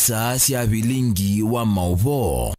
isaa cia vilingi wa mauvo.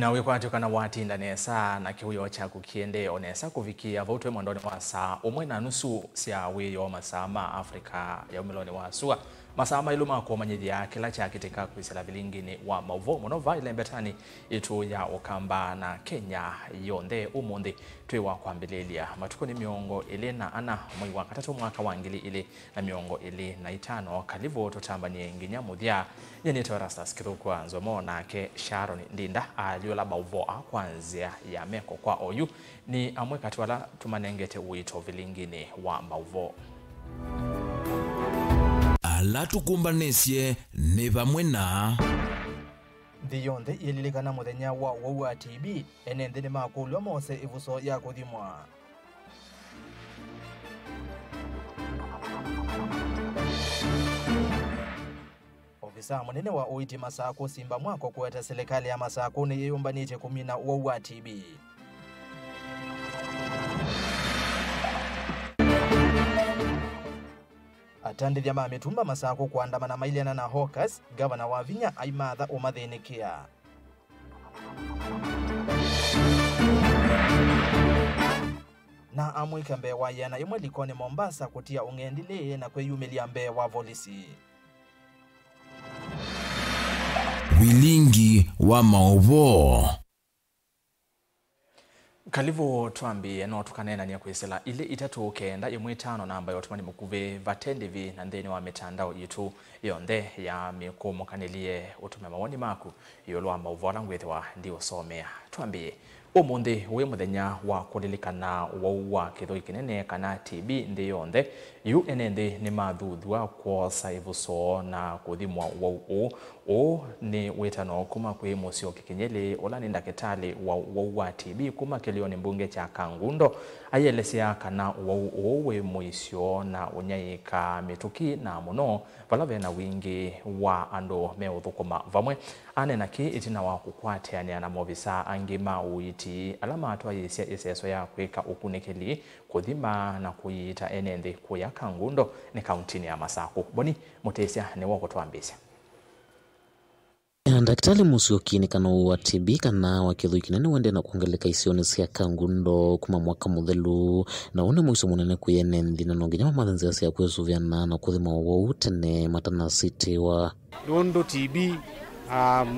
Nawe kwatukana watinda nesa na kihuyo cha kukiende onesa kuvikia votwe mwandoni wa saa umwe na nusu sia wiyo masama Afrika ya umiloni wa sua masama iluma kwa manyithi ya kila cha kiteka kuisela vilingini wa mauvo monova ile mbetani itu ya Okamba na Kenya yonde umundi tuiwa kwa mbililia matuko ni miongo ili na ana mwai wa katatu mwaka wangili ili na miongo ili na itano kalivo totamba ni nginya muthia yenito rastas kirukwa nzomo na ke Sharon Ndinda aliola mauvo kwanzia ya meko kwa oyu ni amwe katwala tumanengete uito vilingini wa mauvo. Ala tukumbanesye ne vamwe na Thiyonde ililikana muthenya wa TB enende ni makulwa mose ivuso ya kuthimwa. Ofisa munene wa uiti Masako Simba Mwako kuweta serikali ya Masako ni yumbanite kumina wa TB. Atandithia mametumba Masako kuandamana mailiana na hawkers gavana wa Vinya Aimatha umathinikia. Na amwika mbewa yana yomwe likone Mombasa kutia ungendile na kweyumilia mbewa volisi. vilingi wa mauvo. Kalivo tuambi no tukanena niya kuisela ile itatu kenda yomwe tano namba yotumani mukuve vatendivi na ndeni wa mitandao yitu yonde ya mikumu kanilie utume mawoni maku yolwa mauvola ngwethwa ndio somea tuambi umundi we muthenya wa kulilikana wa kitho ikinene kana TB ndi yonde UNND ni mathuthwa kwosa ivuso na kuthimwa o ni wetano kuma kwi musio kikinyele ola ni ndakitali wa TB kuma kilioni mbunge cha Kangundo ayelesia kana we muisio na unyaika mituki na muno valave na wingi wa ando meuthukuma vamwe anena ki itina wa kukwatiania na movisa angima uiti alama atwa yisia iseso ya kwika ukunikeli kuthima na kuita enende kuya Kangundo ni kauntini ya Masako boni mutesia ni wako tuambisia. Daktari Musyoki kana wa TB kana wakithu kinene wende na kuongeleka isioni cia Kangundo kuma mwaka muthelu na une muiso munene kuyenenthi na nonginya mathanzia cia kwesuviana na kuthima wo tene matana city wa Londo TB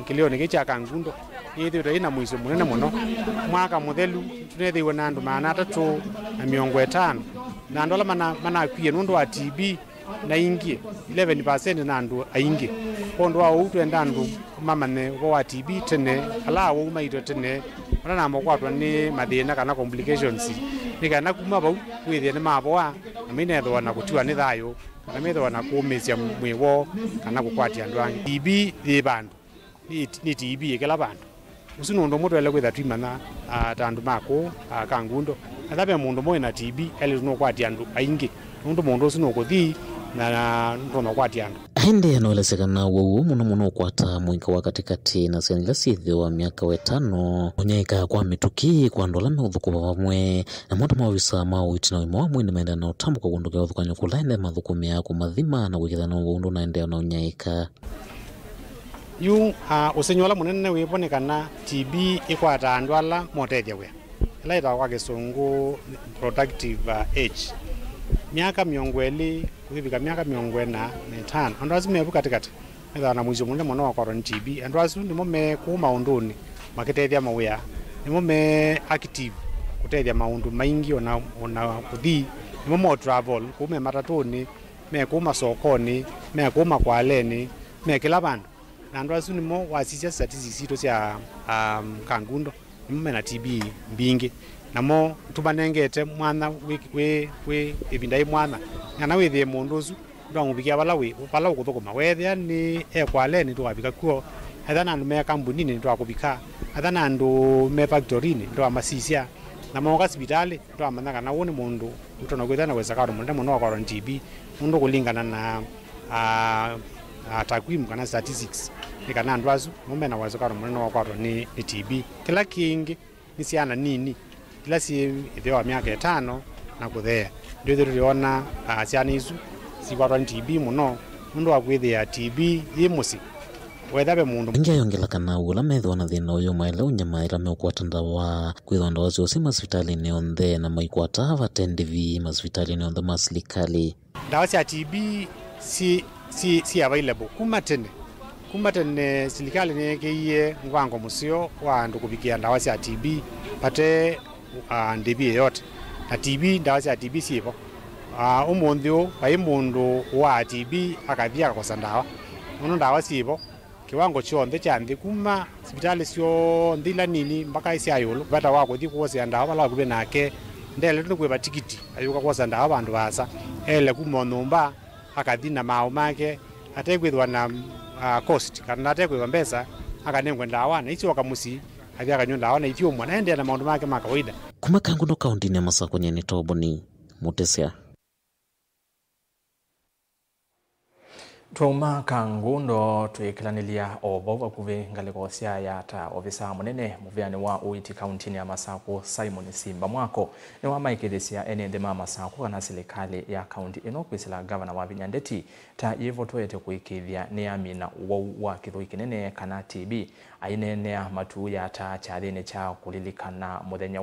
kilioni gicha Kangundo yithira ina muiso munene muno mwaka muthelu tunethiwe na andu maana 3 na miongo 5 na andu ala mana kwie nundu wa TB na ingi 11% na andu aingi kondo wa utu enda andu mamane wa TB tene ala wo maito tene ona mokwatwa ni mathina kana complications ni kana kuma bau withia ni maboa na minethwa na kutiwa ni thayo na methwa na kuumesia mwiwo kana gukwatia andu angi TB thi bandu ni TB ikela bandu usino ndo moto ele kwitha twimana tandu mako Kangundo athabe mundu moyo na TB ele no kwatia andu aingi ndo mundu usino kuthi na ndo no kwatia andu hende anoelesekana wo muno kwata mwinka wa katikati na senga sithio wa miaka 5 onyaika kwa mituki kwa ndola meuthuko vamwe na moto mawisa mauiti na wimo wamwe nimeenda na utambo kwa gunduka uthukanyo kulaende mathukumi yako mathima na wikithana undu na endea na onyaika yu usenyola munene wibonekana TB ikwata andu ala motethia we laita kwa kisungu productive age miaka miongo eli kufika miaka miongo na 5 andu azu mebu katikati metha na mwizo munene muno wa TB andu azu nimo me kuma unduni makitethia mawia nimo me active kutethia maundu maingi ona kuthi nimo mo travel kume matatoni me kuma sokoni me kuma kwaleni me kila bandu na andu azu nimo wasisia statistics ito cia Kangundo nimo na TB mbingi namo tubanengete mwana we ibindai mwana ngana withie mundu uzu ndwangubikia bala ukuthukuma wethia ni ekwaleni twabika kuo athana andu me kambuni ni twakubika athana andu me factory ni twamasisia na mo hospitali twamanya kana woni mundu utona kwithana weza karo mundu muno wa TB mundu kulingana na takwimu kana statistics ni kana andu azu mumena weza karo muno wa ni TB kila kingi ni ciana nini ila si itheo miaka 5 na kuthea ndio tuliona ciana isu sikwatwa TB muno mundu akwithia TB yimusi wethabe mundu ingi ayongela kana ula methwa na thina uyu maile unyamaira meukwata ndawa kwithwa ndawa cio masivitali-ini onthe na maikwata vatendivi masivitali-ini onthe ma serikali. Ndawa cia TB si available kuma tene serikali nikiie ngwango musio wa andu kuvikia ndawa cia TB pate ndivi yote na TB ndawa cia TB sivo umunthi pai mundu wa TB akathia akakosa ndawa muno ndawa sivo kiwango chonthe cha nthi kuma sibitali cio nthila nini mpaka isi ayulu bata wa kuthi kuosia ndawa bala kuve nake ndele tukwiva tikiti ayuka kuosa ndawa bandu basa ele kuma nyumba akathi na mao make atekwithwa na cost kana atekwithwa mbesa akanengwa ndawa na icio kamusi athia akanywa ndawa na ithio mwana ende na maundu make ma kawaida kuma Kangundo kaunti ya Masako nyeni Toboni Mutesia. Tuma Kangundo twikilanilia obo kuve ngaleko cia yata ofisa munene muviani wa Uiti kaunti ya Masako Simon Simba Mwako ni wa maikithisia ene ma Masako kana serikali ya kaunti ino kwisila governor wa Vinya Ndeti ta yivo twete kuikithia ni amina wa kithui kinene kana TB ainene ya matu ya ta chathine cha kulilikana muthenya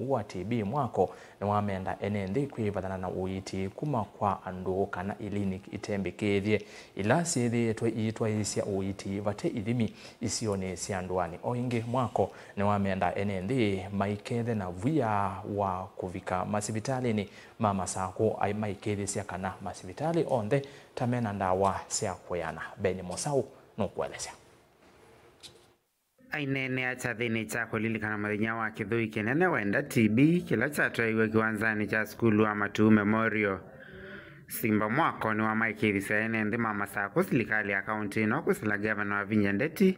wa TB Mwako ni wa menda ene ndi kwivathana na Uiti kuma kwa andu kana clinic itembekethie ila sithi itwa isia Uiti vate ithimi isione cia ndwani oingi Mwako ni wa menda ene ndi maikethe na vuya wa kuvika masivitali-ini ma Masako ai maikethe cia kana masivitali onthe tamena ndawa cia kuyana Beni Mosau no kueleza ainene achathini cha kulilikana muthenya wa kithui kinene wenda TB kila chatwaiwe kiwanzani cha skulu wa Matu Memorial. Simba Mwako ni wa maikithisia ene nthi ma Masako serikali ya kaunti ino kwisila gavana wa Vinya Ndeti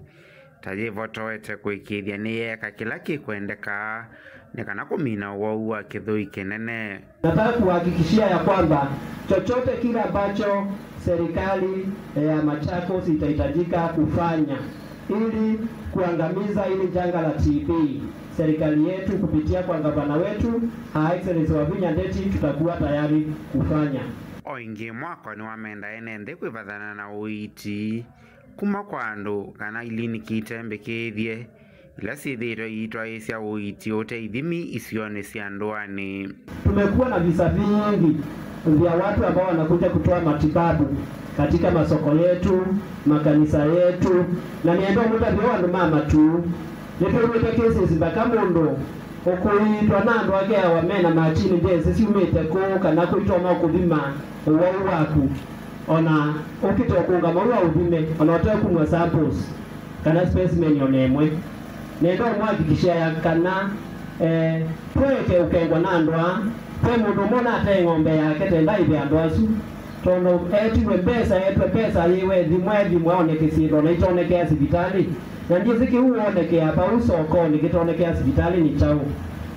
tajivo towete kuikithia ni yeka kila kikwendeka ni kana kumina wau wa kithui kinene. Nataka kuhakikishia ya kwamba chochote kile ambacho serikali ya Machakos itahitajika kufanya ili kuangamiza ili janga la TB, serikali yetu kupitia kwa gavana wetu Excellency wa Vinya Ndeti tutakuwa tayari kufanya. Oingi Mwako ni wamenda ene nthi kwivathana na Uiti kuma kwa andu kana iliniki itembekethie ila sithiro itwa isia Uiti uteithimi isione cia ndwani. Tumekuwa na visa vingi vya watu ambao wanakuja kutoa matibabu katika masoko yetu, makanisa yetu na niendo muda vyo andu mama tu nituwite kesi zimbaka mundu ukuitwa na andu ake awamena machini ndese siumite ku kana kuitwa makuthima uwau waku ona ukite kunga maua uthime ona otoe kumwa samples kana specimen yonemwe nendo mwakikishia ya kana tweke ukengwa na andwa twe mundu mona ate ng'ombe yake tenda ive andu asu tondo etiwe pesa yiwe thimwe oneke sindo na itoneke sibitali na ndiye ziki uoneke hapa usoko nikitoneke sibitali ni chao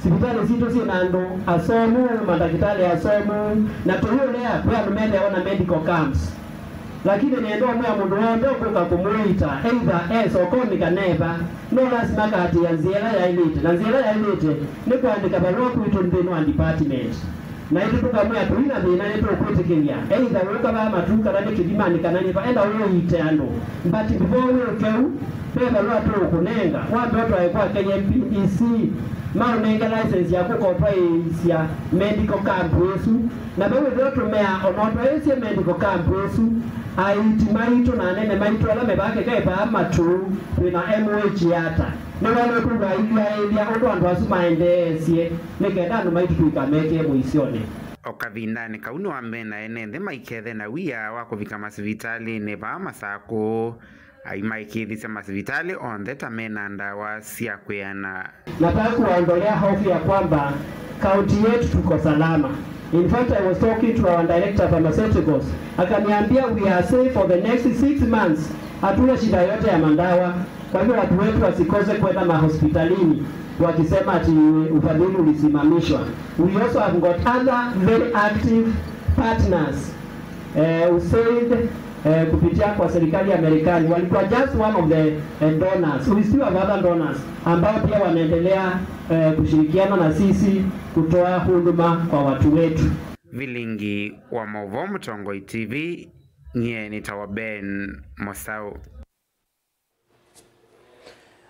sibitali zito si nando asomu madakitali asomu na tuyule ya kwa numende ona medical camps lakini niendo mwa mundu ndo kuka kumuita either sokoni kaneva no lazima kati ya nzira ya elite na nzira ya elite ni kuandika barua kuitwa ndino department na itu tukamwe atuina thina ni tukwitikiria either weka ba matuka na nikidimani kana ni enda uyo ite ando but before we keu pesa lo atu kunenga watu aikwa KMPDC mao nenga license ya kukopa isia medical camp yesu na bewe ndoto mea onoto isia medical camp yesu aiti maito na nene maito ala mebake kaipa matu na MH yata ni wale kuga ilia ondo andu asumaendeesie nikenda andu maito tuikameke muisione okavindani kauni wa mbena ene nthi maikethe na wia wa kuvika masivitali-ini va Masako ai maikithisia masivitali onthe tamena ndawa cia kuyana. Nataka kuwaondolea hofu ya kwamba kaunti yetu tuko salama. In fact, I was talking to our director of pharmaceuticals. Akaniambia we are safe for the next 6 months. Hatuna shida yote ya mandawa. Kwa hivyo watu wetu wasikose kwenda mahospitalini wakisema ati ufadhili ulisimamishwa. We also have got other very active partners who said kupitia kwa serikali ya Marekani walikuwa just one of the donors. We still have other donors ambao pia wanaendelea kushirikiana na sisi kutoa huduma kwa watu wetu. Vilingi wa Mauvo Mtongoi TV, nye nitawaben Mosau.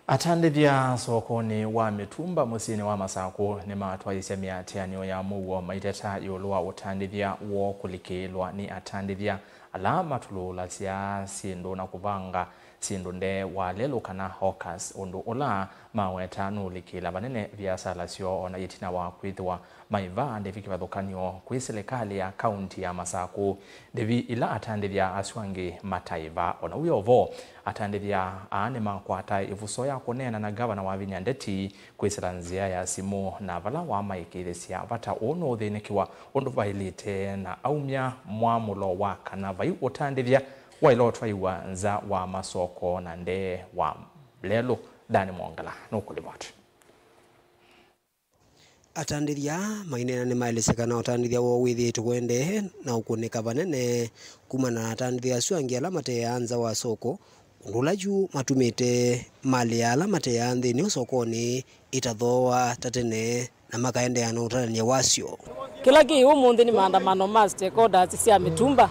Atandithia sokoni wa mitumba musini wa Masako ni matwaisya miatianio ya muwo maiteta yulwa utandithia wo kulikilwa ni atandithia alama tulula sia sindu na kuvanga sindu nde walelu kana hawkers undu ula maweta nulikila banene biasala sio ona yitina wa kwithwa maiva ndeviki bathukanio kwi serikali ya kaunti ya Masako devi ila atandithia aswangi mataiva ona uyovo atandithia ane makwata ivuso ya kunena na gavana wa Vinya Ndeti kwisira nzia ya simu na vala wa maikilisia vata ono thinikiwa undu vailite na aumya mwamulo wa kana vai utandithia wailo twaiwa nza wa masoko na nde wa lelo Dani Mwongala nukulibot. Atandithia mainena ni maelesekana utandithia wo withitwe kwende na ukunika banene kumana na atandithia swangi alamate ya nza wa soko ndulaju matumite mali ya alamate ya nthini sokoni itathoa tatene na makaende ya utarania wasio. Kila ki umundi ni maandamano ma stakeholders cia mitumba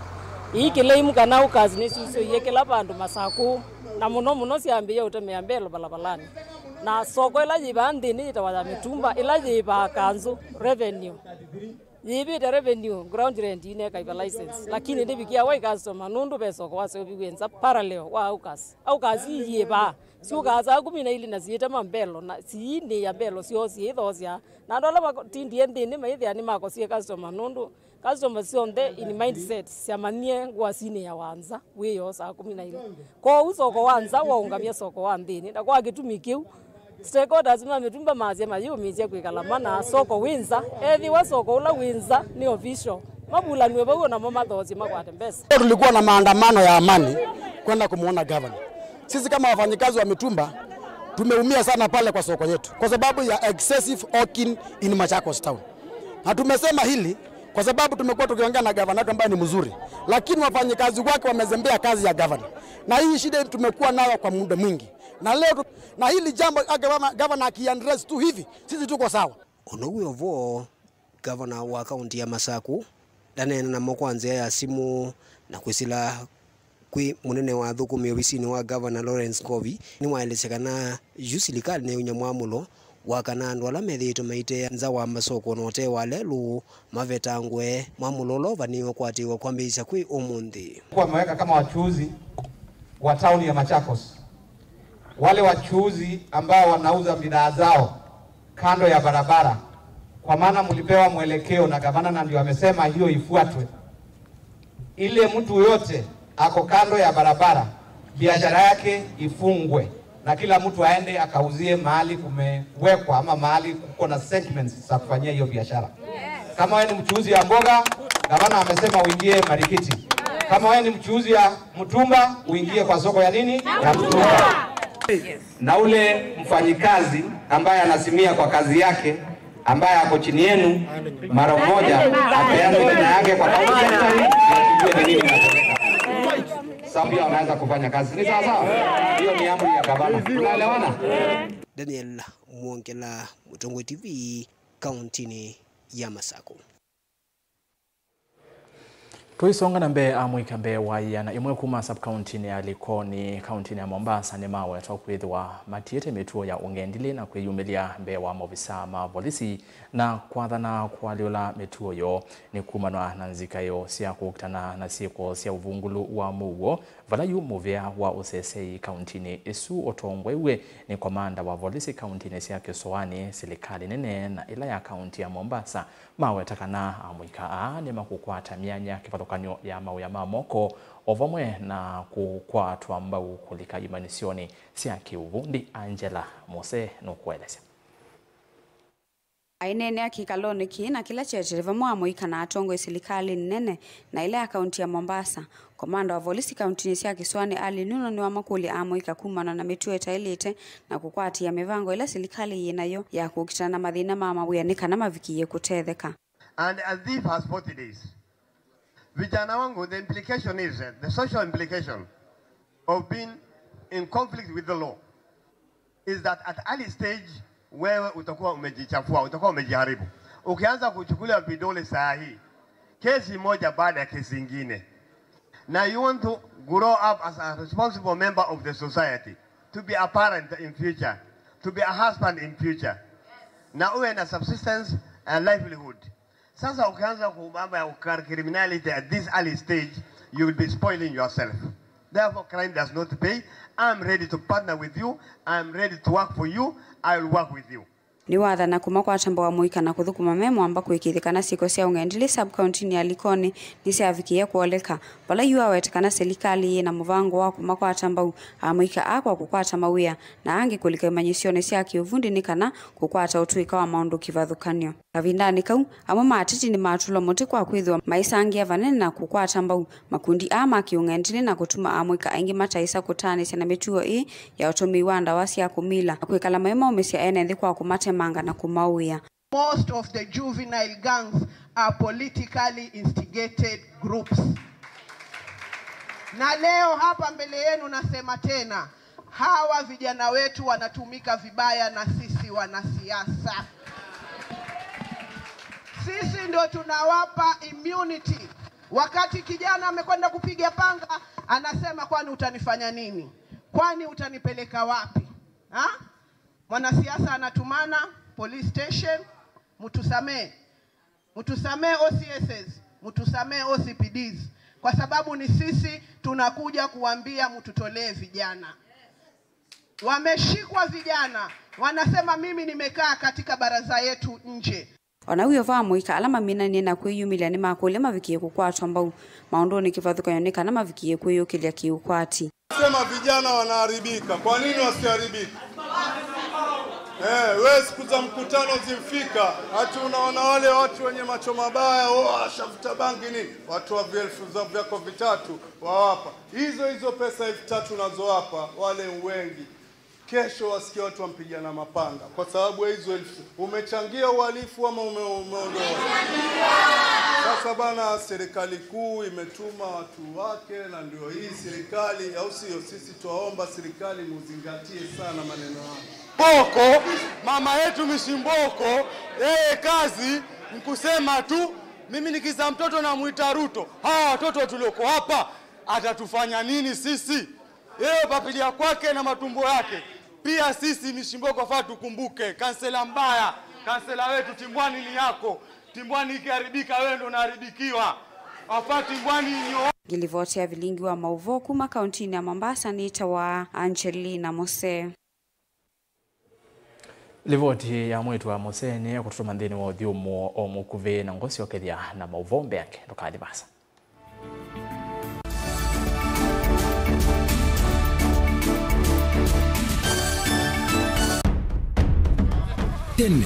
ikile imukana ukazi ni susu yekela bandu Masako na muno siambia utemea mbelo balabalani na soko ila jiba ndini itawaza mitumba ila jiba kanzu revenue yibi the revenue ground rent ine kaiba license lakini ndibikia wa customer nundu beso kwa so biwenza parallel wa ukazi yiba sio kaza kumina ili na zieta mambelo na siini ya belo sio thozia na ndola batindie ndini maithia ni mako sie customer nundu customer sionde in mindset siamanie gwasine ya wanza wiyo saa 12 kwa usoko wanza waungamia soko wa ndini na kwa gitumikiu stakeholders mitumba mazia mayumizia kwikalamana soko winza ethi wa soko ula winza ni official mabula niwe bago na mama thozi makwate mbesa. Tulikuwa na maandamano ya amani kwenda kumuona governor. Sisi kama wafanyikazi wa mitumba tumeumia sana pale kwa soko yetu kwa sababu ya excessive hawking in Machakos town. Na tumesema hili kwa sababu tumekuwa tukiongea na governor ambaye ni mzuri, lakini wafanyikazi wake wamezembea kazi ya governor. Na hii shida tumekuwa nayo kwa muda mwingi. Na leo na hili jambo governor akiaddress tu hivi sisi tuko sawa. Onoguyo vo governor wa kaunti ya Masako danena na mokwanzia ya simu na kwisila kwi munene wa thukumi obisini wa governor Lawrence Ngovi ni waelesekana yusilikali ne unyamwamulo wakana andu ala methito maite nza wa masoko note walelu mavetangwe mwamulolo vanio kwatiwa kwambisha kwi umundi kwa maweka kama wachuuzi wa town ya Machakos, wale wachuuzi ambao wanauza bidhaa zao kando ya barabara, kwa maana mlipewa mwelekeo na gavana na ndio amesema hiyo ifuatwe. Ile mtu yote ako kando ya barabara biashara yake ifungwe na kila mtu aende akauzie mahali kumewekwa ama mahali kuko na sentiments za kufanyia hiyo biashara. Kama wewe ni mchuuzi ya mboga, gavana amesema uingie Marikiti. Kama wewe ni mchuuzi ya mtumba, uingie kwa soko ya nini? Ya mtumba. Na ule mfanyikazi ambaye anasimia kwa kazi yake ambaye ako chini yenu mara moja apeane jina yake kwa kaunti na tujue ni nini kinatokea. Sababu wanaanza kufanya kazi. Ni sawa sawa? Hiyo ni amri ya gavana. Tunaelewana? Daniel Mwongela, Mtongoi TV, kaunti ya Masako. Tuisonga na mbe amwika mbe waiana imwe kuma sub-county ni Likoni county ya Mombasa ni mawe tokwithwa matiete mituo ya ungendili na kwiyumilia mbe wa mobisa ma polisi na kwathana kwaliola mituo yo ni kumanwa na nzika yo sia kukutana na sieko sia uvungulu wa muwo valayu muvea wa usesei county ni isu otongwewe ni komanda wa polisi county ni sia Kisoani serikali nene na ila ya county ya Mombasa mawe takana amwika ni makukwata mianya kipatokanyo ya mau ya mamoko ovamwe na kukwatwa mbau kulika imanisioni sia kiuvundi Angela Mose nukueleza. Ainene akikaloni kina kila chechereva mwamo ikana atongo serikali nene na ile akaunti ya Mombasa. Komanda wa polisi kaunti sia Kisoani Ali Nuno ni wa makuli amo ikakumana na mituo etailite na kukwati ya mivango ila serikali yenayo ya kukitana madhina mama buyanika na mavikiye kutetheka. And as this has 40 days. Vijana wangu, the implication is, the social implication of being in conflict with the law is that at early stage wewe utakuwa umejichafua, utakuwa umejiharibu. Ukianza kuchukulia vidole saa hii, kesi moja baada ya kesi nyingine. Now you want to grow up as a responsible member of the society, to be a parent in future, to be a husband in future. Na uwe na subsistence and livelihood. Sasa ukianza kumamba ya criminality at this early stage, you will be spoiling yourself. Therefore, crime does not pay. I'm ready to partner with you. I'm ready to work for you. I will work with you. Ni wathana kuma kwa tamba wa muika na kuthukuma memo amba kwikithikana siko cia ungendili sub county ya Likoni ni cia vikie kuoleka bala yua wetekana serikali na muvango wa kuma kwa tamba muika akwa kukwata mawia na angi kulika manyisione cia kiuvundi ni kana kukwata utuika wa maundu kivathukanio kavindani kau amo matiti ni matulo muti kwa kwithwa maisangia vanene na kukwata mbau makundi ama kiungendili na kutuma amuika aingi mataisa kutani cia na mituo ya utumi wa ndawa cia kumila kwikala mema umesia ene kwa kumate manga na kumauya. Most of the juvenile gangs are politically instigated groups. Na leo hapa mbele yenu nasema tena, hawa vijana wetu wanatumika vibaya na sisi wanasiasa. Sisi ndio tunawapa immunity. Wakati kijana amekwenda kupiga panga, anasema kwani utanifanya nini? Kwani utanipeleka wapi? Ha? Mwanasiasa anatumana police station, mutusamee OCSs, mutusamee OCPDs, kwa sababu ni sisi tunakuja kuambia mututolee vijana. Wameshikwa vijana, wanasema mimi nimekaa katika baraza yetu nje. Wanawiyo vaa muika alama minani na kwiyumila ni makule mavikie kukwatwa mbau maondoni kivathuka yoneka na mavikie kuyukilia kiukwati. Sema vijana wanaharibika, kwa nini wasiharibika? Wewe siku za mkutano zimfika, hata unaona wale watu wenye macho mabaya, shafuta bangi nini, watu wa 1000 vyako vitatu wawapa. Hizo pesa 3000 unazowapa wale wengi. Kesho wasikia watu wampigana mapanga kwa sababu ya hizo 1000. Umechangia uhalifu ama umeondoa? Sasa bana, serikali kuu imetuma watu wake na ndio hii serikali, au sio? Sisi tuwaomba serikali muzingatie sana maneno haya. Boko, mama yetu Mishimboko, kazi mkusema tu, mimi nikiza mtoto na muita Ruto. Hawa watoto tulioko hapa atatufanya nini sisi? Yeye papilia kwake na matumbo yake. Pia sisi Mishimboko faa tukumbuke, kansela mbaya, kansela wetu Timbwani ni yako. Timbwani ikiharibika wewe ndo unaharibikiwa. Afaa Timbwani nyo. Gilivotia vilingi wa Mauvo kuma kaunti ya Mombasa ni tawa Angelina Mose. Livoti ya mwetu wa Mose ni kututuma ndini wa udhiumu o mukuve na ngosi wakethia na Mauvo mbeke ndokali basa. Tene,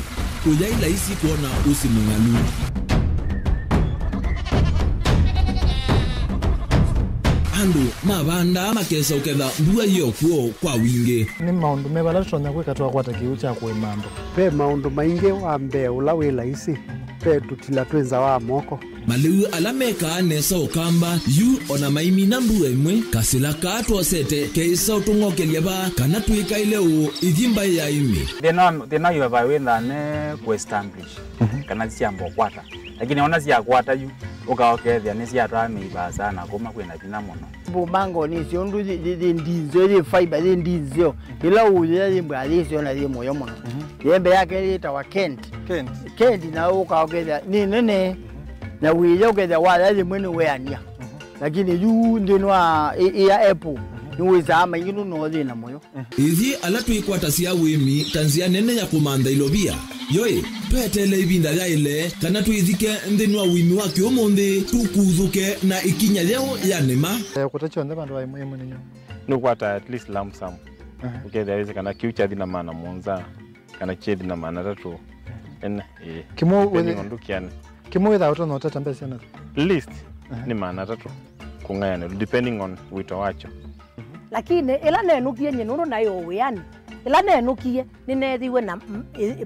ujaila isi kuona usi mungalu. Andu, mabanda, makesa uketha mbua hiyo kwa wingi. Ni maundu mebala tutonya kwikatwa kwata kiucha kwe mambo. Pe maundu maingi wa mbe ula wila isi. Pe tutila twenza wa moko. Maliu alameka nesa ukamba yu ona maimi na mbua imwe kasila kato sete keisa utungokelia ba kana tuika ile u ithimba ya imi. Thina yu wawenda ne ku-establish kana siambo kwata. Lakini ona siya kwata yu ukaokethia ni siya twameiba sana kuma kwina thina muno. Bumango ni siondu ndinzo ni fiber ndinzo ila uya limbo alisio na limo yo muno. Yembe yake itawa Kent na ukaokethia ni nene na wile ukethia wala limwe weania. Lakini yu ndinwa ya Apple niweza ama inginu no thina moyo. Ithi alatu ikwata cia wimi tanzia nene ya kumanda ilobia. Yoi, petele ibinda ya ile kana tuithike ndinwa wimi wake omonde tukuthuke na ikinya leo ya nema. Kutacho nda bandu baimwe munenyo. No kwata at least lump sum. Ukethia weze kana kiucha thina mana monza kana chedi na mana tatu. Kimo without no tata mbese na. List ni mana tatu. Kungayana depending on wito wacho. Lakini ila nenukie nyenuru nayo weani ila nenukie ninethiwe na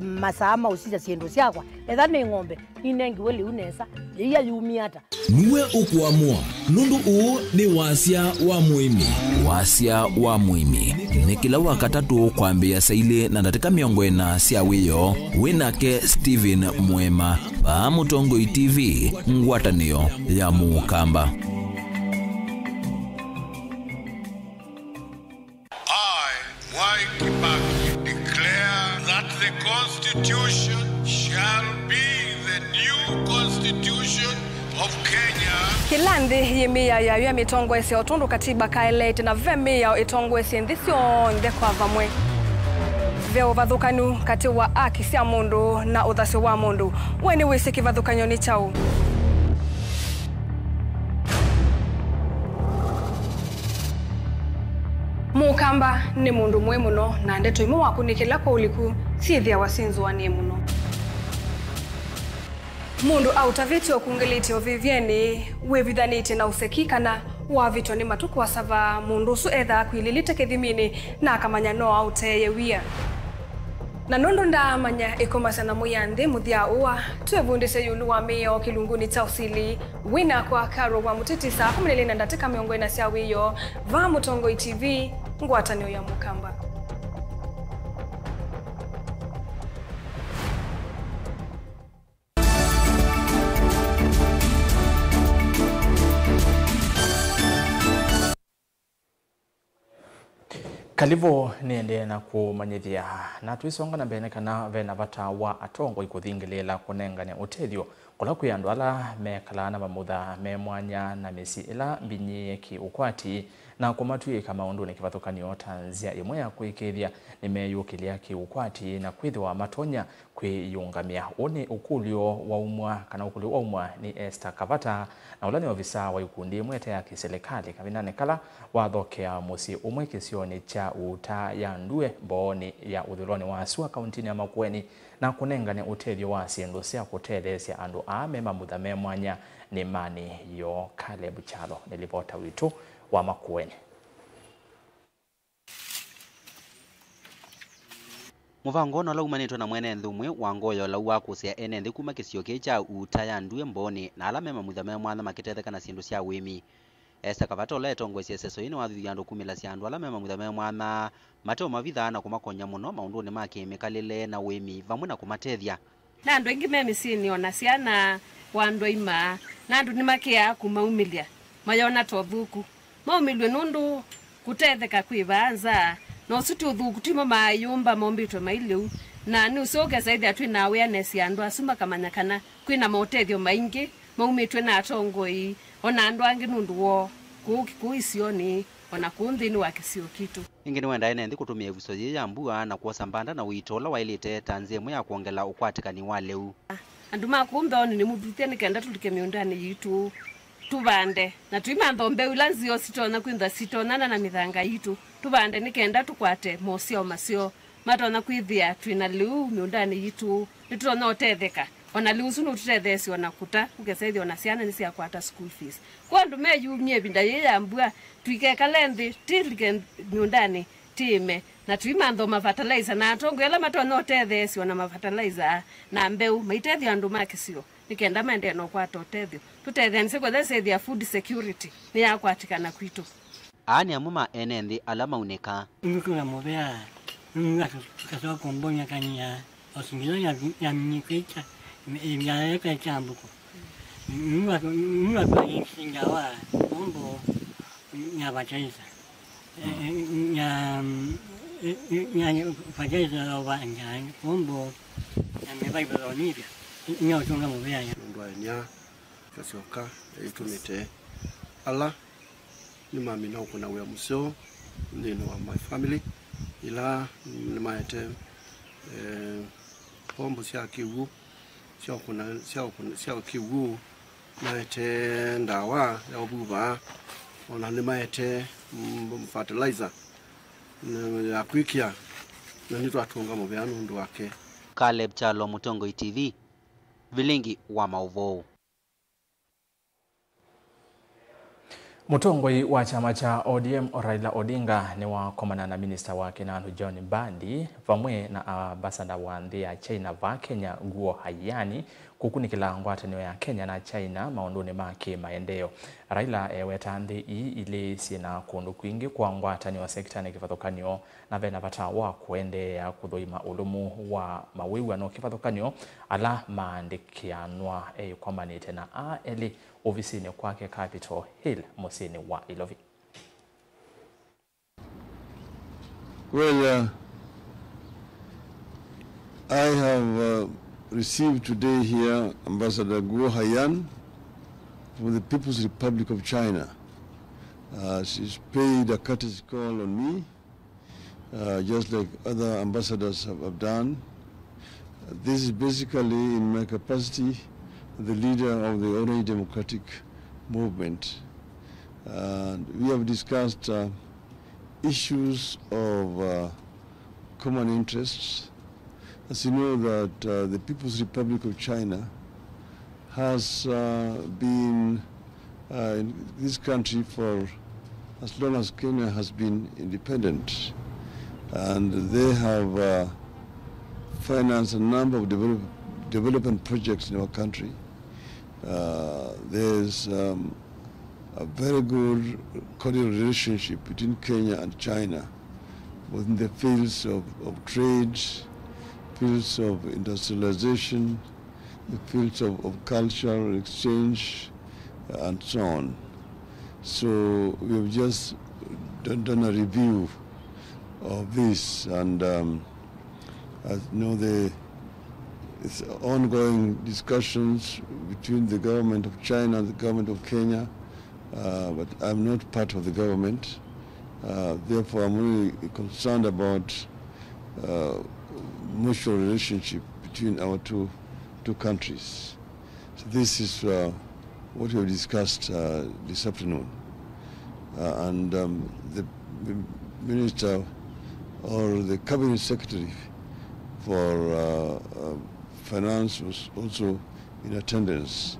masama usija siendo syakwa etha ni ng'ombe inengiwe liu nesa liia yumiata niwe ukuamua nundu uu ni wasia wa muimi. Wasia wa muimi ni kila wakatatu kwambia saili na ndatika miongo ina sia wiyo winake Steven Mwema pa Mutongoi TV ngwatanio ya Mukamba. Mwai Kibaki declare that the Constitution shall be the new Constitution of Kenya. Kilandi yimia ya mitongo ese otundu katiba kaelete na vemi ya itongo ese ndisio nde kwa vamwe. Veo vadhukanu kati wa aki sia mundu na uthasi wa mundu. Weni wisi kivadhukanyo ni chau. Mukamba ni mundu mwe muno na ndeto imu wakunikila kwa uliku sithia wasinzu wanie muno. Mundu autaviti okungiliti ovivyeni wevithaniti na usekikana wavitwa ni matuku wa sava mundu su edha kuililite kithimini na akamanya no auteye wia. Na nundu ndamanya ikomasana muyanthi muthia uwa tuevundise yulu wa mio kilunguni cha usili wina kwa karo wa mutitisa 12 na ndatika miongo ina sia wiyo va Mutongoi TV ngwatanio ya Mukamba. Kalivo niende na kumanyithia na twisonga na mbene kana vena vata wa atongo ikuthingilela kunengania utethio kula kwi andu ala mekala na mamutha me mwanya na misi ila mbinyi ki ukwati na kumatwika maundu ni kivathukanio tanzia imwe ya kuikithia nimeyukilia ki ukwati na kwithwa matonya kwiyungamia uni ukulio wa umwa kana ukulio wa umwa ni Esther Kavata na ulani ofisa wa ikundi mwete ya kiserikali kavinane kala wathokea musi umwe kisioni cha Utayandue mboni ya uthuloni wa Asua kauntini ya Makueni na kunengania utethio wa siendo sia kutelesya andu ame mamutha me mwanya ni mani yo Caleb Chalo nilipota witu wa Makueni. Muvango no laumanitwe na mwene nthumwe wa ngoyo lau wa kusia ene nthi kuma kisio cha Utayandue mboni na ala me mamutha me mwanya makitetheka na siendo sia wimi. Esther Kavata ola etongwesie seso-ini wathithia andu kumila cia andu ala me mamutha me mwanya mateo mavithaa na kumakonya muno maunduni ma kimikalile na wimi vamwe na kumatethia. Na andu ingi me misini ona ciana wa andu ima na andu ni makia kumaumilia mayona tothuku maumilwe nundu kutetheka kwivanza no suti uthuku timo mayumba mombitwe mailiu na ni usoke zaidi atwi na awareness ya andu asuma kamanya kana kwina mautethio maingi maumitwe na atongoi ona andu angi nundu wo kuisioni ona kunthini wa kisio kitu ingi ni wenda ene nthi kutumia viso ya mbua na kuosa mbanda na uitola wailite tanzia imwe ya kuongela ukwatikani wa leu andu makumbe oni ni muthuthia ni kenda tulike miundani yitu tuvande na tuimantho mbeu ila nzio sitona kwintha sitonana na mithanga yitu tuvande ni kenda tukwate mosio masio matona kwithia twina liu miundani yitu nitona otetheka ona liu sunu tutethesi ona kuta ugesethi ona ciana ni cia kwata school fees kwa ndu meyumie binda ya mbua tuikekale nthi tilike miundani time na tuimantho mafertilizer na atongo ela matona otethesi ona mafertilizer na mbeu maitethia andu makisio nikenda mende no kwata otethio tutethia nse kwa thesethia food security ni yakwatikana kwitu ani amuma ene nthi ala mauneka ngikula mobea ngatu kasoa kombonya kanya osingilo ya mnikita ya chambuko kwa singawa ombo ya bachaiza ya bachaiza wa njani ombo ya mebaibalo nidia nya utunga mubea ya ndwa nya kasoka itumite ala ni mami na kuna wa musio ndino wa my family ila ni maete pombo sia kiwu sia kiwu maete ndawa ya ububa ona ni maete fertilizer ya kwikia na nito atunga mubea nundu wake. Caleb Chalo, Mutongoi TV, Vilingi wa Mauvoo. Mutongoi wa chama cha ODM Raila Odinga ni wakomana na minista wa Kinanu John Mbadi vamwe na ambasada wa nthi ya China va Kenya Guo Hayani kukunikila ngwatanio ya Kenya na China maondoni make maendeleo. Raila weta nthi ili sina kundu kwingi kwa ngwatanio wa sekta ni kifathukanio na vena vata wa kuendea kuthuima ulumu wa mawiwano kifathukanio ala maandikianwa yukomanite na eli ofisini kwake Capitol Hill musini wa Ilovi. Well, I have received today here Ambassador Guo Hayan from the People's Republic of China. She's paid a courtesy call on me, just like other ambassadors have done. This is basically in my capacity the leader of the Orange Democratic Movement. We have discussed issues of common interests. As you know that the People's Republic of China has been in this country for as long as Kenya has been independent. And they have financed a number of development projects in our country. There's a very good cordial relationship between Kenya and China within the fields of trade, fields of industrialization, the fields of cultural exchange, and so on. So we've just done a review of this, and as you know, it's ongoing discussions between the government of China and the government of Kenya, but I'm not part of the government. Therefore, I'm really concerned about mutual relationship between our two countries. So this is what we have discussed this afternoon. And the minister or the cabinet secretary for finance was also in attendance.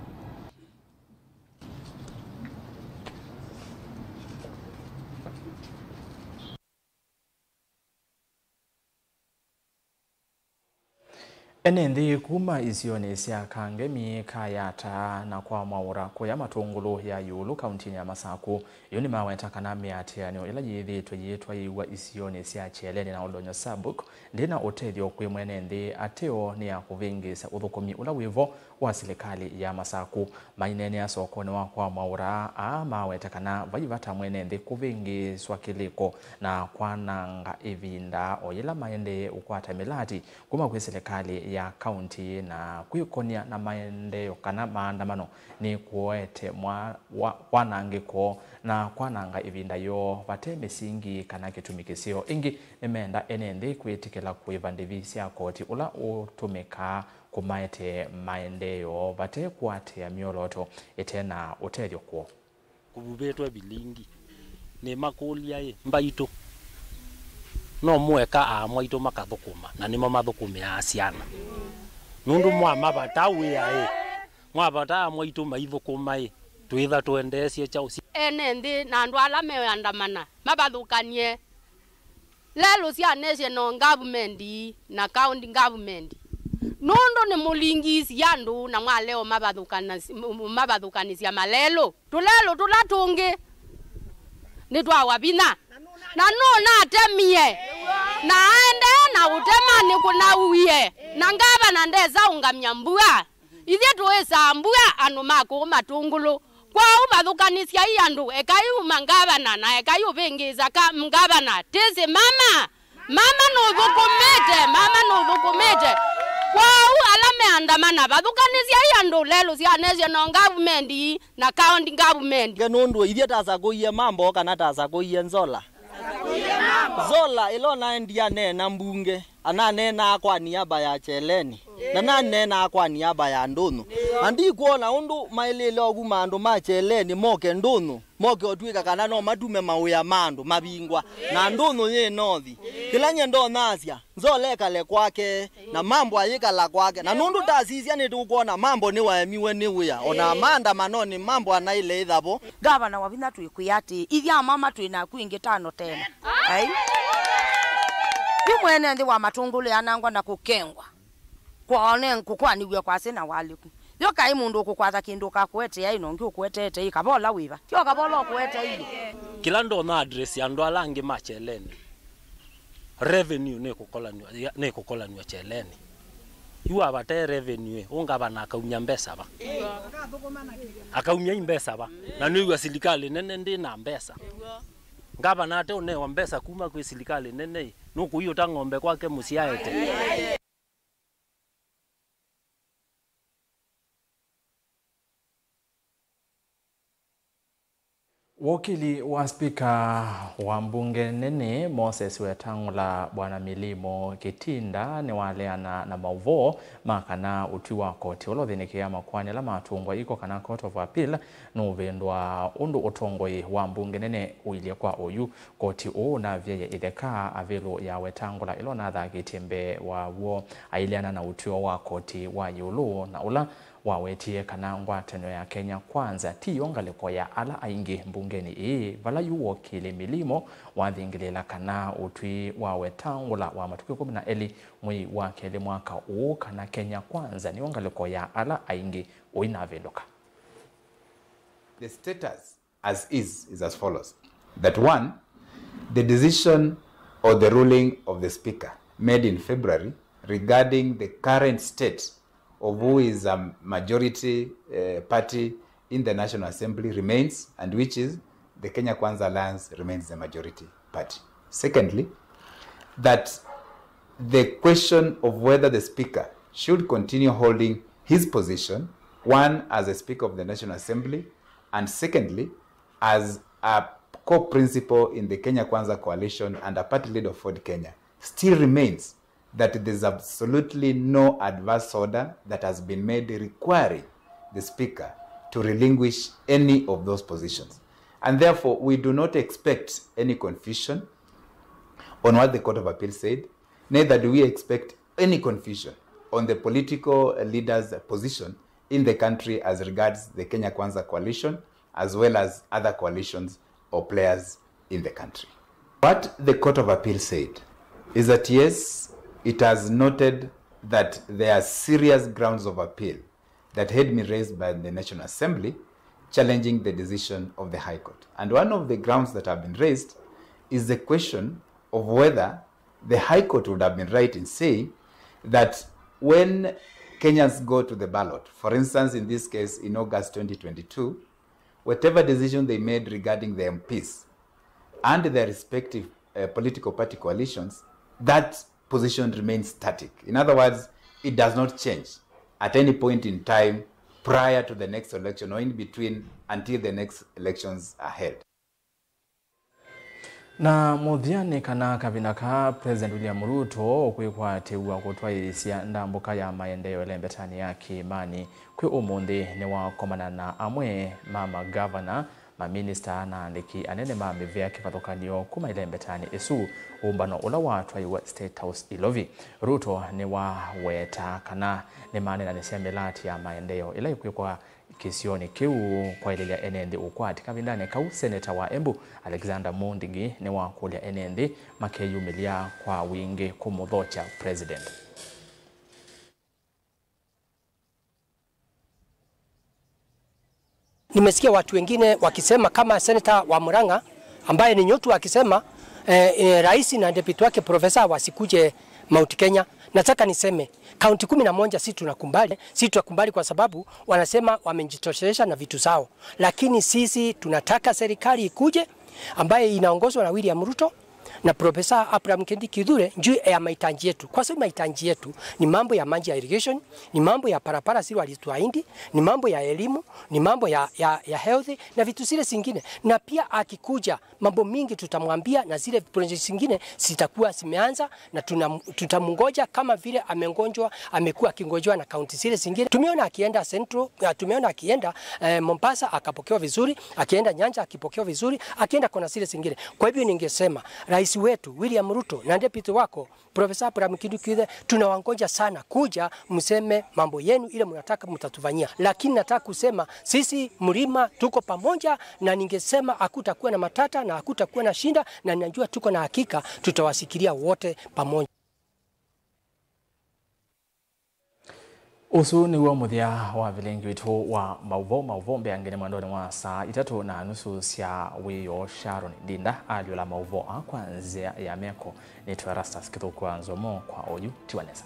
Enendi kuma isione sia kangemi kayata na kwa maura kuya matungulu ya yulu kauntini ya Masaku yoni maweta kanami atianyo ila yithi tuyitwa yiwa isione sia cheleni na Oldonyo Sabuk ndina otedio kwe mwenendi ateo ni ya kuvingisa uthukumi ula wivo wa serikali ya Masaku mainene ya sokoni wa kwa maura maweta kana vayivata mwenendi kuvingiswa kiliko na kwananga ivinda oyila maende ukwata milati kuma kwe serikali ya kaunti na kuikonia na maendeleo kana maandamano ni kuete wanangiko na kwananga ivinda yo vate misingi kana kitumikisio ingi emenda enendi kuitikela kuivandivisia koti ula utumika kumaete maendeleo vate kuate ya mioloto etena utedio kuo kububetwa bilingi ne makulia ye mbaito no mweka amwaito makathukuma na nimo mathukume ya ciana nundu mwama batawe yae mwabata amwaito maithukuma ye twitha twendesie chausi enendi na andu ala meandamana mabathukanie lelo cianece no government na county government nundu ni mulingisi yandu na mwaleo mabathukanisia malelo tulelo tulatungi ni twawabina na no na atemie na aende na utemani kuna uye na ngaba na ndeza ungamya mbua ithie tuwesa mbua anu mako matungulu kwa ubathukanisia yandu ekayu mangabana na ekayu vingiza ka mngabana tese mama no thukumete kwa alame andamana bathukanisia yandu lelo cianece no government na county government nundu ithie tasakuie mambo kana tasakuie nzola Zola ilona ndia nena mbunge ananena kwa niaba ya Cheleni na nanena kwa niaba ya Ndunu andi kuona undu mailele oguma andu ma Cheleni moke Ndunu moke otwika kana no matume mauya mandu mabingwa na Ndunu ye nothi kila nyendo nasia nzoleka le kwake na mambo ayikala kwake na nundu tasisia ni tukuona mambo ni waemiwe ni wia ona manda manoni mambo anaile ithabo gavana wabina tuikuyati ithia mama tuina kuingi tano tena ai bimwene ndi wa matungulu yanangwa na kukengwa kwaone kukwaniwe kwase na waliku yo kai mundu kukwatha kindu kakwete ya ino ngi ukwetete ikabola wiva tio kabola kwete ile kila ndo na address ya ndo alange macheleni revenue ne kukolaniwa cheleni yu abate revenue unga bana akaumya mbesa ba akaumya mbesa ba na niwa serikali nene ndi na mbesa ngaba na ate one wa mbesa kuma kwa serikali nene nuku hiyo ta ng'ombe kwake musiaete Wakili wa spika wa mbunge nene Moses Wetangula Bwana Milimo Kitinda ni waleana na mauvo makana utiwa koti olothinikea makwani la matungwa iko kana Court of Appeal nuvendwa undu utongoi wa mbunge nene uilie kwa oyu koti u na vyeye itheka avilo ya Wetangula ilo na thagitimbe wa wo ailiana na utiwa wa koti wa yulu na ula wawetie kana ngwatanio ya Kenya Kwanza tiyo ngaliko ya ala aingi mbungeni vala yu wakili Milimo wathingilela kana utwi wa Wetangula wa matukio 12 mwei wa kele mwaka uu kana Kenya Kwanza ni ngaliko ya ala aingi uinavendoka. The status as is as follows. That one, the decision or the ruling of the Speaker made in February regarding the current state of who is a majority party in the National Assembly remains, and which is the Kenya Kwanza Alliance remains the majority party. Secondly, that the question of whether the Speaker should continue holding his position, one, as a Speaker of the National Assembly, and secondly, as a co-principal in the Kenya Kwanza coalition and a party leader of Ford Kenya, still remains that there's absolutely no adverse order that has been made requiring the Speaker to relinquish any of those positions. And therefore, we do not expect any confusion on what the Court of Appeal said, neither do we expect any confusion on the political leaders' position in the country as regards the Kenya Kwanza coalition, as well as other coalitions or players in the country. What the Court of Appeal said is that yes, it has noted that there are serious grounds of appeal that had been raised by the National Assembly challenging the decision of the High Court. And one of the grounds that have been raised is the question of whether the High Court would have been right in saying that when Kenyans go to the ballot, for instance, in this case, in August 2022, whatever decision they made regarding the MPs and their respective political party coalitions, that position remains static. In other words, it does not change at any point in time prior to the next election or in between until the next elections are held. Na muthiani kana kabinaka President William Ruto kwikwateua gutwaisia ndambuka ya maendeleo elembetani ya Kimani kwi umuthi ni wa komana na amwe mama governor ma minister na andiki anene ma mivea kivathukanio kuma ilembetani isu umbano ula watwa iwa State House Ilovi. Ruto ni wa weta kana ni manena nisia milati ya maendeleo ila ikwikwa kisioni kiu kwa ililia enendi ukwati kabindane kau Senator wa Embu Alexander Mundigi ni wa kulia enendi makeyumilia kwa wingi kumudhocha president. Nimesikia watu wengine wakisema kama Senator wa Murang'a ambaye ni Nyotu akisema rais na deputy wake profesa wasikuje Mount Kenya. Nataka niseme kaunti 11 si tunakumbali kwa sababu wanasema wamejitosheleza na vitu zao. Lakini sisi tunataka serikali ikuje ambaye inaongozwa na William Ruto na Profesa Abraham Kendi Kithure juu ya mahitaji yetu. Kwa sababu mahitaji yetu ni mambo ya maji ya irrigation, ni mambo ya parapara sisi walituahidi, ni mambo ya elimu, ni mambo ya health na vitu zile zingine. Na pia akikuja mambo mingi tutamwambia na zile projects zingine zitakuwa zimeanza na tutamngoja kama vile amekuwa akingojwa na kaunti zile zingine. Tumeona akienda Central, tumeona akienda Mombasa akapokewa vizuri, akienda Nyanja akipokewa vizuri, akienda kona zile zingine. Kwa hivyo ningesema rais wetu William Ruto na deputy wako Profesa Abraham Kidukiuthe, tunawangoja sana kuja mseme mambo yenu ile mnataka mtatufanyia. Lakini nataka kusema sisi Mlima tuko pamoja, na ningesema hakutakuwa na matata na hakutakuwa na shinda, na ninajua tuko na hakika tutawasikilia wote pamoja. Usu ni wa muthia wa vilengi witu wa mauvo mbeangene mwandoni wa saa 3:30 cia wiyo Sharon Dinda aliola mauvo kwanzia ya meko ni Erastus Kithuku Nzomo kwa oyu tiwaneza.